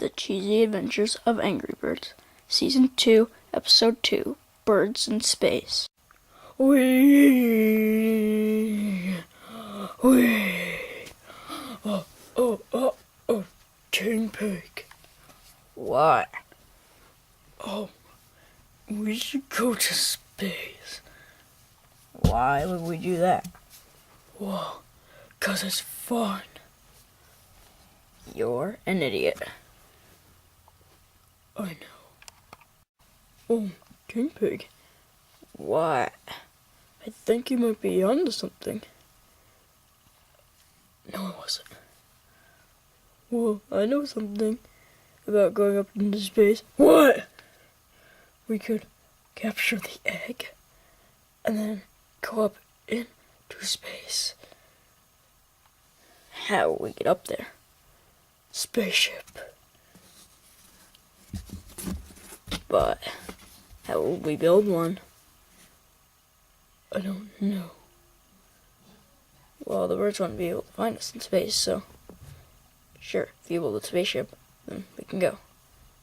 The Cheesy Adventures of Angry Birds, Season 2, Episode 2, Birds in Space. Wee! King Pig. What? We should go to space. Why would we do that? Well, 'cause it's fun. You're an idiot. I know. King Pig. What? I think you might be onto something. No, I wasn't. Well, I know something about going up into space. What? We could capture the egg and then go up into space. How will we get up there? Spaceship. But how will we build one? I don't know. Well, the birds won't be able to find us in space, so sure, if you build a spaceship, then we can go.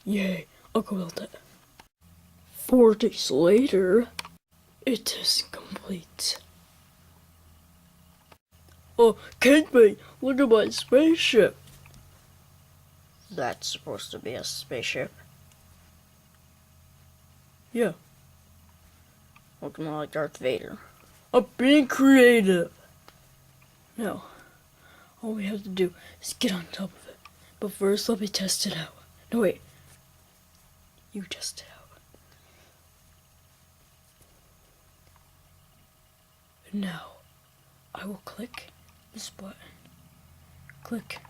Yay, I'll go build it. 4 days later, it is complete. Oh, Kingpin, look at my spaceship. That's supposed to be a spaceship. Yeah. Looking more like Darth Vader. I'm being creative. No. All we have to do is get on top of it. But first, let me test it out. No, wait. You test it out. And now, I will click this button. Click.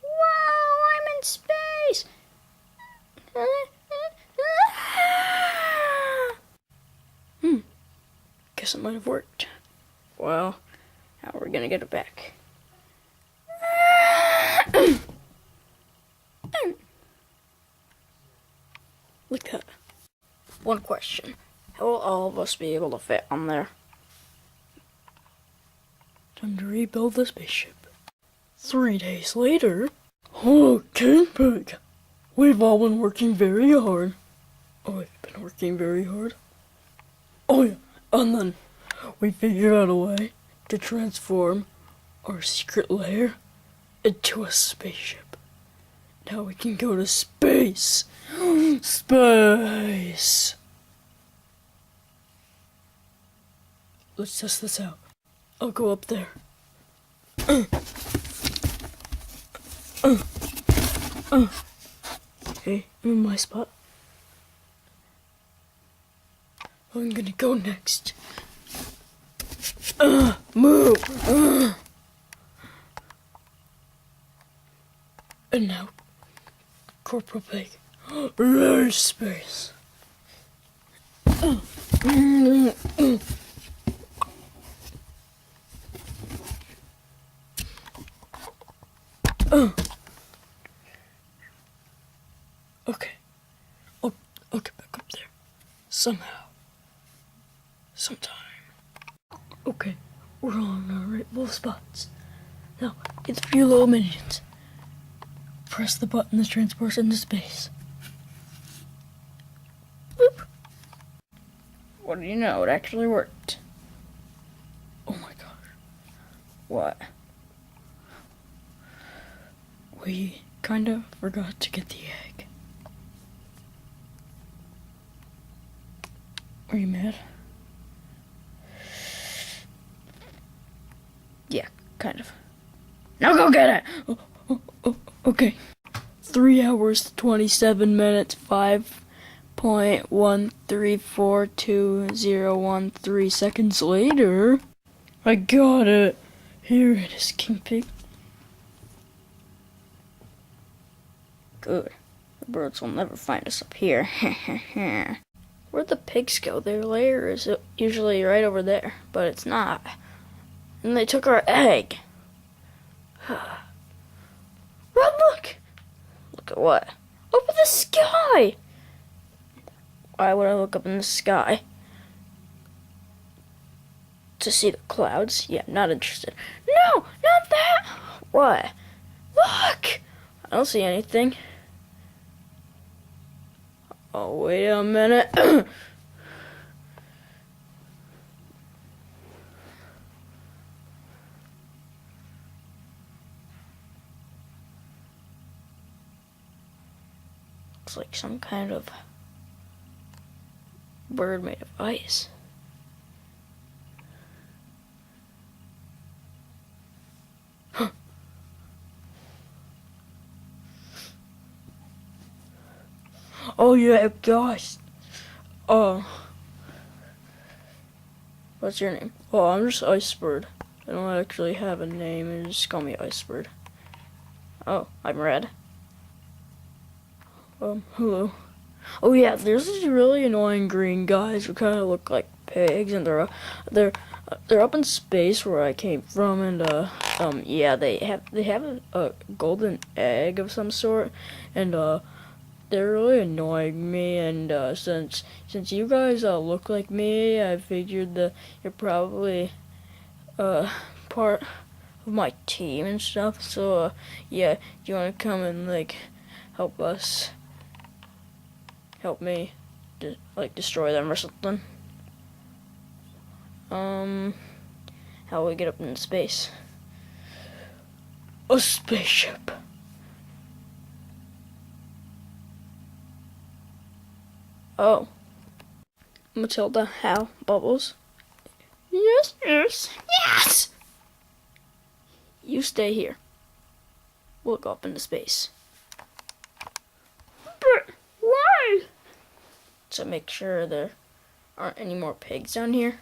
Wow, I'm in space! Guess it might have worked. Well, how are we gonna get it back? Look at that. One question. How will all of us be able to fit on there? Time to rebuild the spaceship. 3 days later. Oh, King Pig! We've all been working very hard. Oh, we've been working very hard? Oh yeah, and then we figured out a way to transform our secret lair into a spaceship. Now we can go to space! Space! Let's test this out. I'll go up there. Okay, I'm in my spot. I'm gonna go next. Move! And now, Corporal Pig. Large space. Okay. I'll get back up there. Somehow. Sometime. Okay, we're on our rightful spots. Now, it's a few little minions. Press the button that transports into space. Boop. What do you know? It actually worked. Oh my gosh. What? We kind of forgot to get the egg. Are you mad? Yeah, kind of. Now go get it! Okay. 3 hours, 27 minutes, 5.134213 seconds later. I got it. Here it is, King Pig. Good. The birds will never find us up here. Where'd the pigs go? Their lair is usually right over there, but it's not. And they took our egg. Run, look! Look at what? Up in the sky! Why would I look up in the sky? To see the clouds? Yeah, not interested. No, not that! What? Look! I don't see anything. Oh, wait a minute. Looks like some kind of bird made of ice. Oh yeah, gosh. Oh, what's your name? Oh, I'm just Icebird. I don't actually have a name, and just call me Icebird. Oh, I'm Red. Hello. Oh yeah, there's these really annoying green guys who kind of look like pigs, and they're up in space where I came from, and yeah, they have a golden egg of some sort, and they're really annoying me, and since you guys look like me, I figured that you're probably part of my team and stuff. So yeah, do you want to come and like help me like destroy them or something? How will we get up into space? A spaceship. Oh, Matilda, how? Bubbles? Yes, yes, yes! You stay here. We'll go up into space. But why? To make sure there aren't any more pigs down here.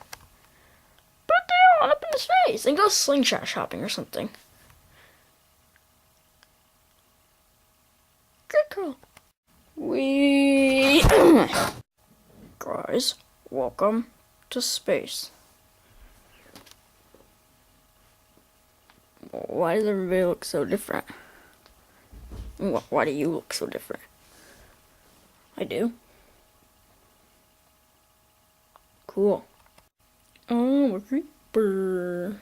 But they're all up into space. Then go slingshot shopping or something. Good girl. Guys, welcome to space. Why does everybody look so different? Why do you look so different? I do. Cool. Oh, a creeper.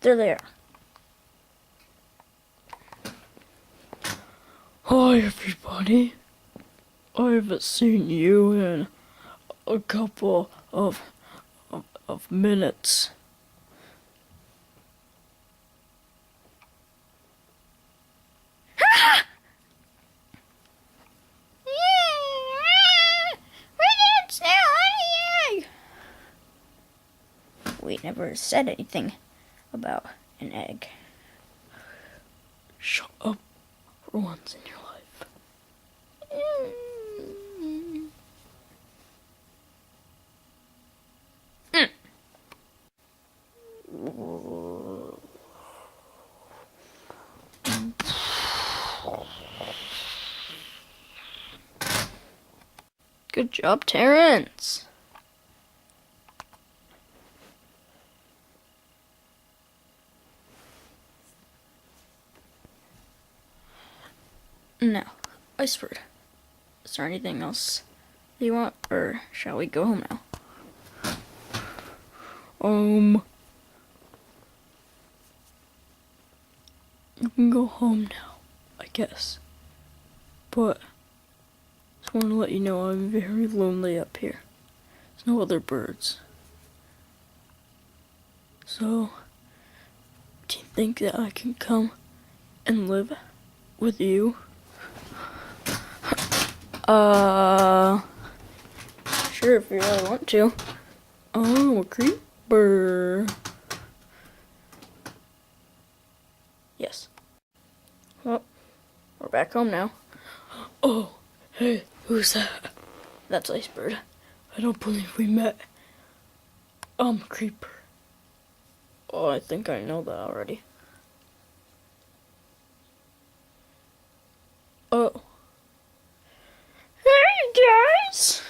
They're there. Hi, everybody. I haven't seen you in a couple of minutes. We never said anything about an egg. Shut up for once in your life. Good job, Terrence. Now, Icebird, is there anything else you want, or shall we go home now? You can go home now, I guess. But just want to let you know I'm very lonely up here. There's no other birds. So, do you think that I can come and live with you? Sure, if you really want to. Oh, a creeper. Yes. Well, we're back home now. Oh, hey, who's that? That's Icebird. I don't believe we met. Creeper. Oh, I think I know that already. Oh. Hey, guys!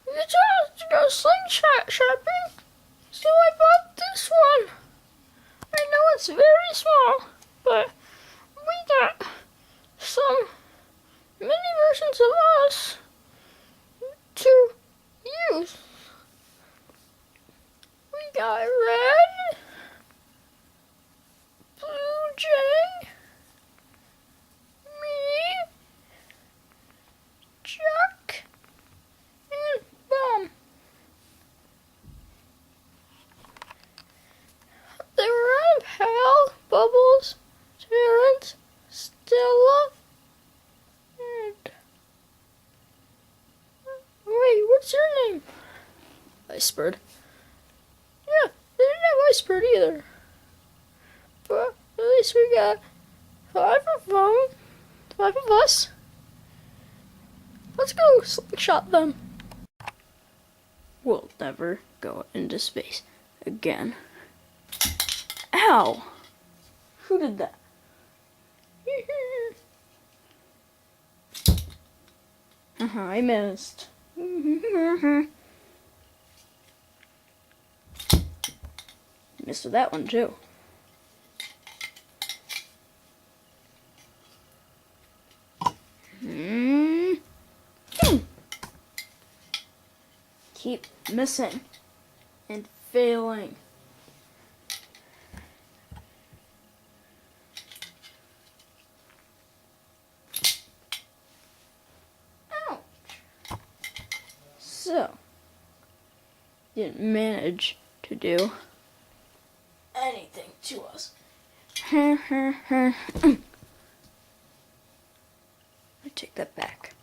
You tell us to go slingshot shopping? So I bought this one. I know it's very small, but we got some mini versions of us to use. We got Red, Blue Jay, Icebird. Yeah, they didn't have Icebird either. But at least we got 5 of them. 5 of us. Let's go slingshot them. We'll never go into space again. Ow! Who did that? I missed. Missed with that one too. Keep missing and failing. Ouch. So, didn't manage to do anything to us. I take that back.